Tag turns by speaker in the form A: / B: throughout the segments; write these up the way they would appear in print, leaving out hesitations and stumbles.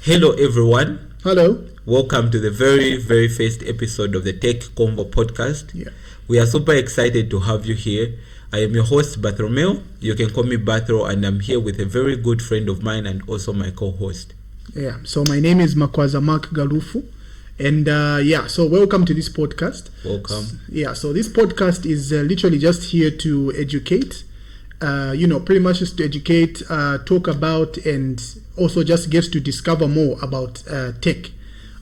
A: Hello everyone.
B: Hello.
A: Welcome to the very first episode of the Tech Convo Podcast.
B: Yeah.
A: We are super excited to have you here. I am your host Bathromew. You can call me Bathro, and I'm here with a very good friend of mine and also my co-host.
B: Yeah. So my name is Mark Galufu. And so welcome to this podcast.
A: Welcome.
B: So this podcast is literally just here to educate, pretty much just to educate, talk about, and also just get to discover more about tech,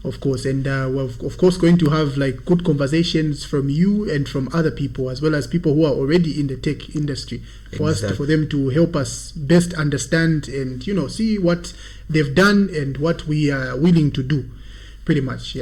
B: of course. And we're of course going to have like good conversations from you and from other people, as well as people who are already in the tech industry, for them to help us best understand and see what they've done and what we are willing to do, pretty much.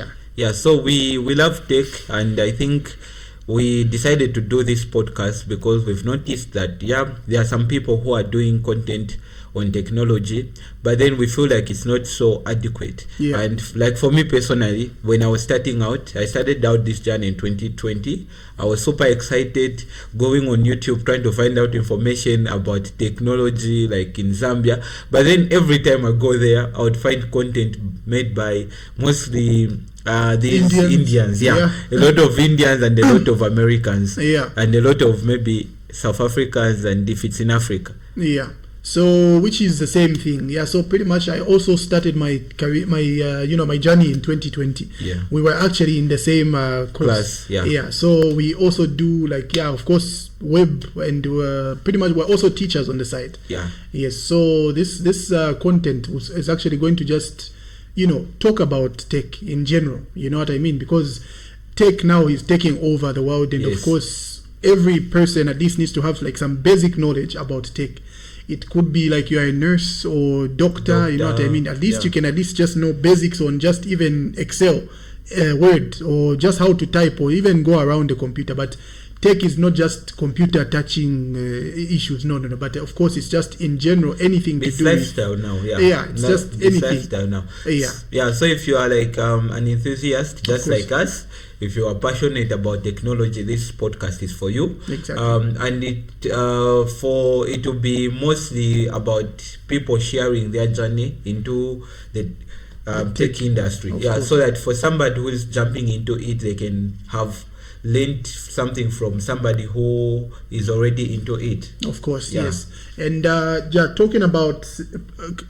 A: So we love tech, and I think we decided to do this podcast because we've noticed that there are some people who are doing content on technology, but then we feel like it's not so adequate. And like for me personally, when I was starting out, I started out this journey in 2020. I was super excited going on YouTube trying to find out information about technology like in Zambia, but then every time I go there I would find content made by mostly these Indians. A lot of Indians and a lot of Americans, and a lot of maybe South Africans, and if it's in Africa.
B: So which is the same thing. So pretty much I also started my career, my journey in 2020. We were actually in the same class. So we also do of course web, and pretty much we're also teachers on the side. So this content is actually going to just talk about tech in general, you know what I mean, because tech now is taking over the world, and of course every person at least needs to have like some basic knowledge about tech. It could be like you're a nurse or doctor, you know what I mean. At least you can at least just know basics on just even Excel, Word, or just how to type, or even go around the computer. But tech is not just computer touching issues, no. But of course, it's just in general anything to do.
A: It's lifestyle now,
B: it's just anything.
A: Lifestyle now. So if you are like an enthusiast, just like us, if you are passionate about technology, this podcast is for you. And it will be mostly about people sharing their journey into the tech industry. So that for somebody who is jumping into it, they can have learned something from somebody who is already into it. Of course,
B: yes. And talking about,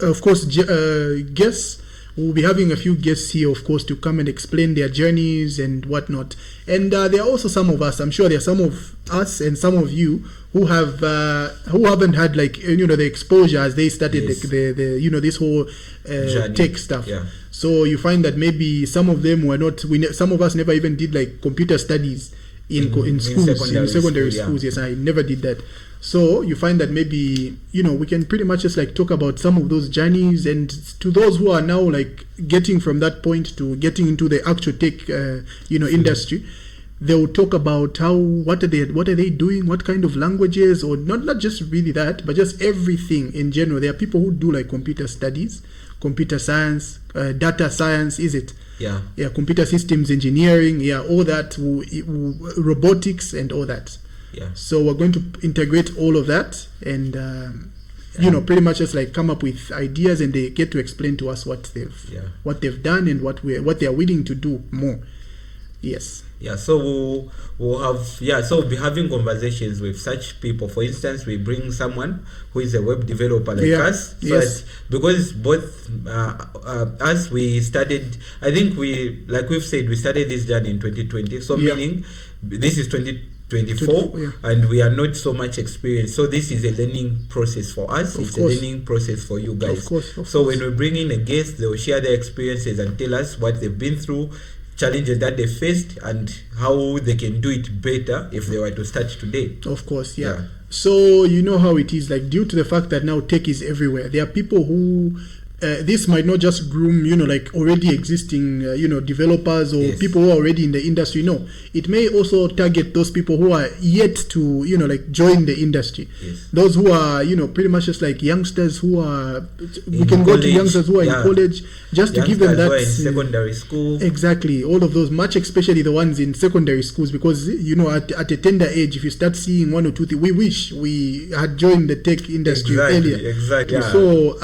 B: of course, guests. We'll be having a few guests here, of course, to come and explain their journeys and whatnot. And there are also some of us. I'm sure there are some of us and some of you who haven't had the exposure as they started the this whole tech stuff. So you find that maybe some of them were not. Some of us never even did like computer studies in schools, in secondary schools. Yes, I never did that. So you find that maybe we can pretty much just like talk about some of those journeys, and to those who are now like getting from that point to getting into the actual tech industry, they will talk about what are they doing, what kind of languages, or not just really that, but just everything in general. There are people who do like computer studies, computer science, data science, computer systems engineering, all that, robotics and all that. So we're going to integrate all of that, and pretty much just like come up with ideas, and they get to explain to us what they've done and what they are willing to do more.
A: So we'll have so we'll be having conversations with such people. For instance, we bring someone who is a web developer like us. Because both us, we started, I think we've said, we started this journey in 2020. So meaning this is 2024, and we are not so much experienced. So this is a learning process for us. It's a learning process for you guys. Of course. When we bring in a guest, they will share their experiences and tell us what they've been through, challenges that they faced, and how they can do it better if they were to start today.
B: Of course, So you know how it is, like due to the fact that now tech is everywhere, there are people who this might not just groom, like already existing, developers or people who are already in the industry. No, it may also target those people who are yet to, join the industry. Those who are, pretty much just like youngsters who are, we can go to youngsters who are in college, just to give them that.
A: In secondary school.
B: Exactly, all of those, much especially the ones in secondary schools, because, at a tender age, if you start seeing one or two things, we wish we had joined the tech industry earlier.
A: Exactly.
B: So,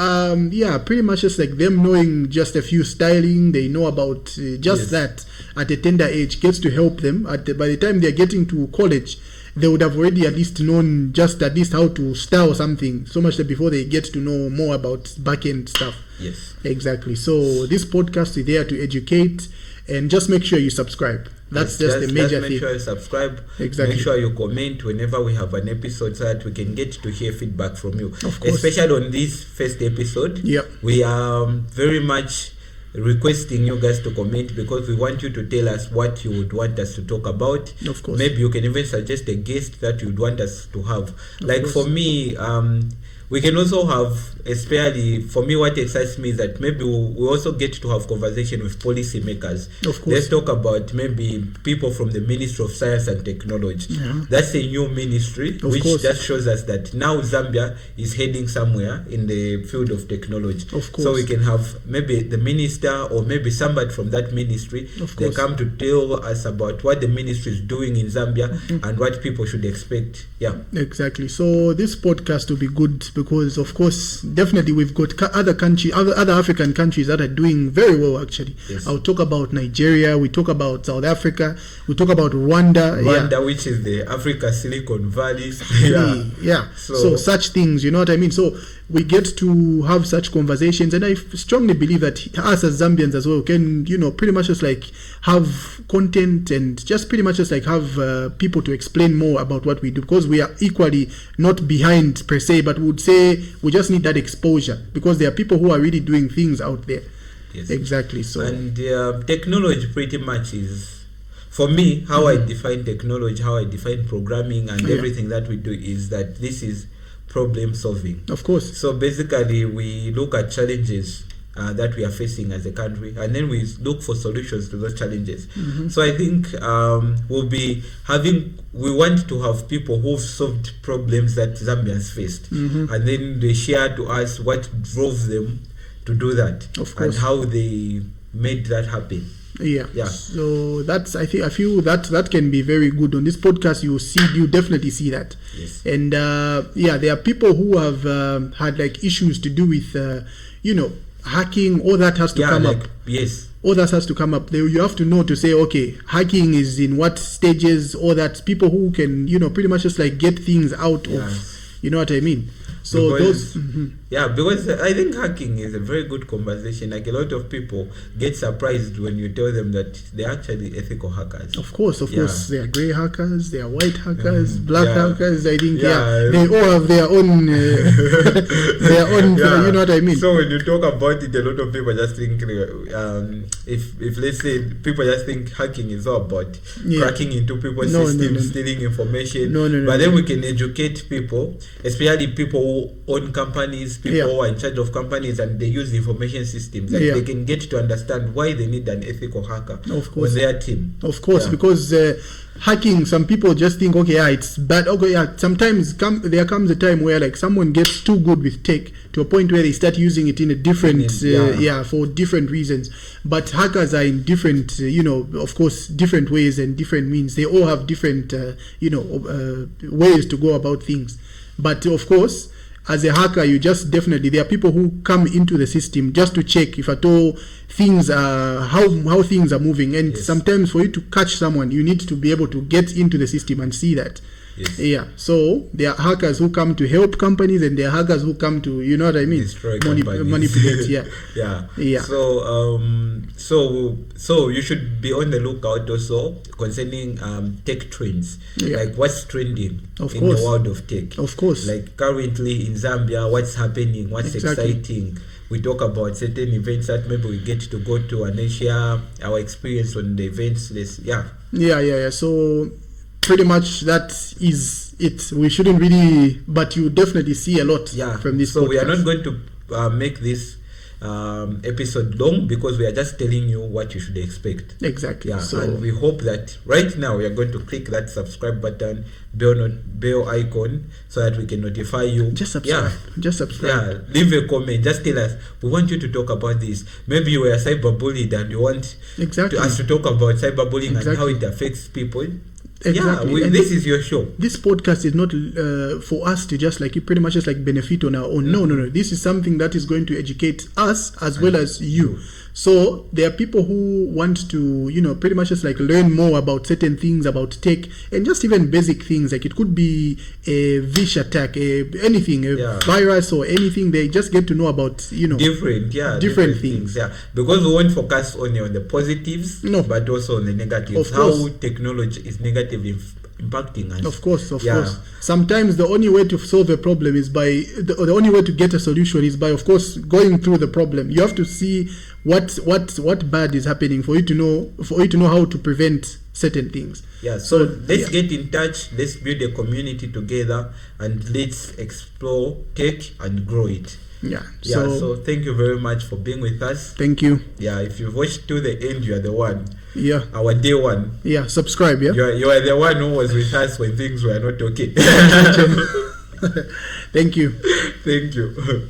B: pretty much just like them knowing just a few styling, they know about just that at a tender age gets to help them. By the time they're getting to college, they would have already at least known just at least how to style something, so much that before they get to know more about back-end stuff.
A: Yes.
B: Exactly. So this podcast is there to educate, and just make sure you subscribe. That's just the major thing.
A: Make sure you subscribe.
B: Exactly.
A: Make sure you comment whenever we have an episode so that we can get to hear feedback from you.
B: Of course.
A: Especially on this first episode.
B: Yep.
A: We are very much requesting you guys to comment because we want you to tell us what you would want us to talk about.
B: Of course.
A: Maybe you can even suggest a guest that you'd want us to have. For me, we can also have, especially for me, what excites me is that maybe we also get to have conversation with policymakers.
B: Of course.
A: Let's talk about maybe people from the Ministry of Science and Technology.
B: Yeah.
A: That's a new ministry,
B: Of
A: which
B: course.
A: just shows us that now Zambia is heading somewhere in the field of technology.
B: Of course.
A: So we can have maybe the minister or maybe somebody from that ministry.
B: Of
A: They
B: course.
A: come to tell us about what the ministry is doing in Zambia and what people should expect. Yeah.
B: Exactly. So this podcast will be good because, of course, definitely we've got other African countries that are doing very well. Actually,
A: Yes.
B: I'll talk about Nigeria. We talk about South Africa. We talk about Rwanda.
A: Which is the Africa Silicon Valley.
B: Yeah.
A: So-
B: So such things, you know what I mean? So we get to have such conversations, and I strongly believe that us as Zambians as well can, pretty much just like have content and just pretty much just like have people to explain more about what we do, because we are equally not behind per se, but would say we just need that exposure because there are people who are really doing things out there.
A: Yes.
B: Exactly. So
A: And technology pretty much is, for me, how I define technology, how I define programming and
B: Yeah.
A: everything that we do is that this is problem solving.
B: of course.
A: So basically, we look at challenges that we are facing as a country, and then we look for solutions to those challenges. So I think we want to have people who've solved problems that Zambians faced, and then they share to us what drove them to do that,
B: Of course.
A: and how they made that happen.
B: Yeah.
A: Yeah.
B: So I feel that can be very good on this podcast. You definitely see that.
A: Yes.
B: And there are people who have had like issues to do with hacking. All that has to come up.
A: Yes.
B: All that has to come up. You have to know to say, okay, hacking is in what stages. Or that people who can pretty much just like get things out
A: Yeah.
B: of. You know what I mean? So
A: Because-
B: those.
A: because I think hacking is a very good conversation. Like a lot of people get surprised when you tell them that they're actually ethical hackers.
B: Of course,
A: Yeah.
B: there are grey hackers, there are white hackers, black
A: Yeah.
B: hackers. I think,
A: Yeah.
B: they all have their own,
A: Yeah.
B: you know what I mean?
A: So when you talk about it, a lot of people just think, if let's say people just think hacking is all about cracking into people's
B: No,
A: systems, stealing information.
B: No.
A: But then we can educate people, especially people who own companies, people
B: Yeah.
A: who are in charge of companies, and they use information systems. Like
B: Yeah.
A: they can get to understand why they need an ethical hacker
B: Of course.
A: on their team.
B: Of course,
A: Yeah.
B: because hacking, some people just think, okay, it's bad. Okay, sometimes there comes a time where like someone gets too good with tech to a point where they start using it in a different, for different reasons. But hackers are in different, of course, different ways and different means. They all have different, ways to go about things. But of course, as a hacker, there are people who come into the system just to check if at all things are how things are moving. And
A: Yes.
B: sometimes for you to catch someone, you need to be able to get into the system and see that.
A: Yes.
B: Yeah. So there are hackers who come to help companies, and there are hackers who come to, you know what I mean,
A: Destroy companies.
B: manipulate. Yeah.
A: Yeah. So you should be on the lookout also concerning tech trends.
B: Yeah.
A: Like what's trending
B: Of
A: in
B: course.
A: the world of tech.
B: Of course.
A: Like currently in Zambia, what's happening, what's
B: Exactly.
A: exciting. We talk about certain events that maybe we get to go to and then share our experience on the events.
B: Yeah. So pretty much that is it. We shouldn't really, but you definitely see a lot from this.
A: So we are
B: podcast.
A: not going to make this episode long because we are just telling you what you should expect.
B: Exactly.
A: Yeah,
B: So
A: and we hope that right now we are going to click that subscribe button, bell icon, so that we can notify you.
B: just subscribe. Just subscribe.
A: Yeah, leave a comment. Just tell us, we want you to talk about this. Maybe you were cyberbullied and you want
B: Exactly.
A: us to talk about cyberbullying and how
B: Exactly.
A: it affects people.
B: Exactly.
A: Yeah,
B: And
A: this is your show.
B: this podcast is not for us to just like pretty much just like benefit on our own. No. This is something that is going to educate us as well as you. So there are people who want to, pretty much just like learn more about certain things about tech and just even basic things. Like it could be a vish attack, anything, a virus or anything. They just get to know about, different things.
A: Yeah, because we won't focus only on the positives, but also on the negatives. How technology is negatively impacting us.
B: Of course. Sometimes the only way to solve a problem is by the only way to get a solution is by, of course, going through the problem. You have to see what bad is happening for you to know how to prevent certain things.
A: Yeah. So let's get in touch. Let's build a community together and let's explore tech and grow it. So thank you very much for being with us.
B: Thank you.
A: Yeah, if you've watched to the end, you are the one.
B: Yeah.
A: Our day one.
B: Yeah, subscribe, yeah.
A: You are the one who was with us when things were not okay.
B: Thank you.
A: Thank you.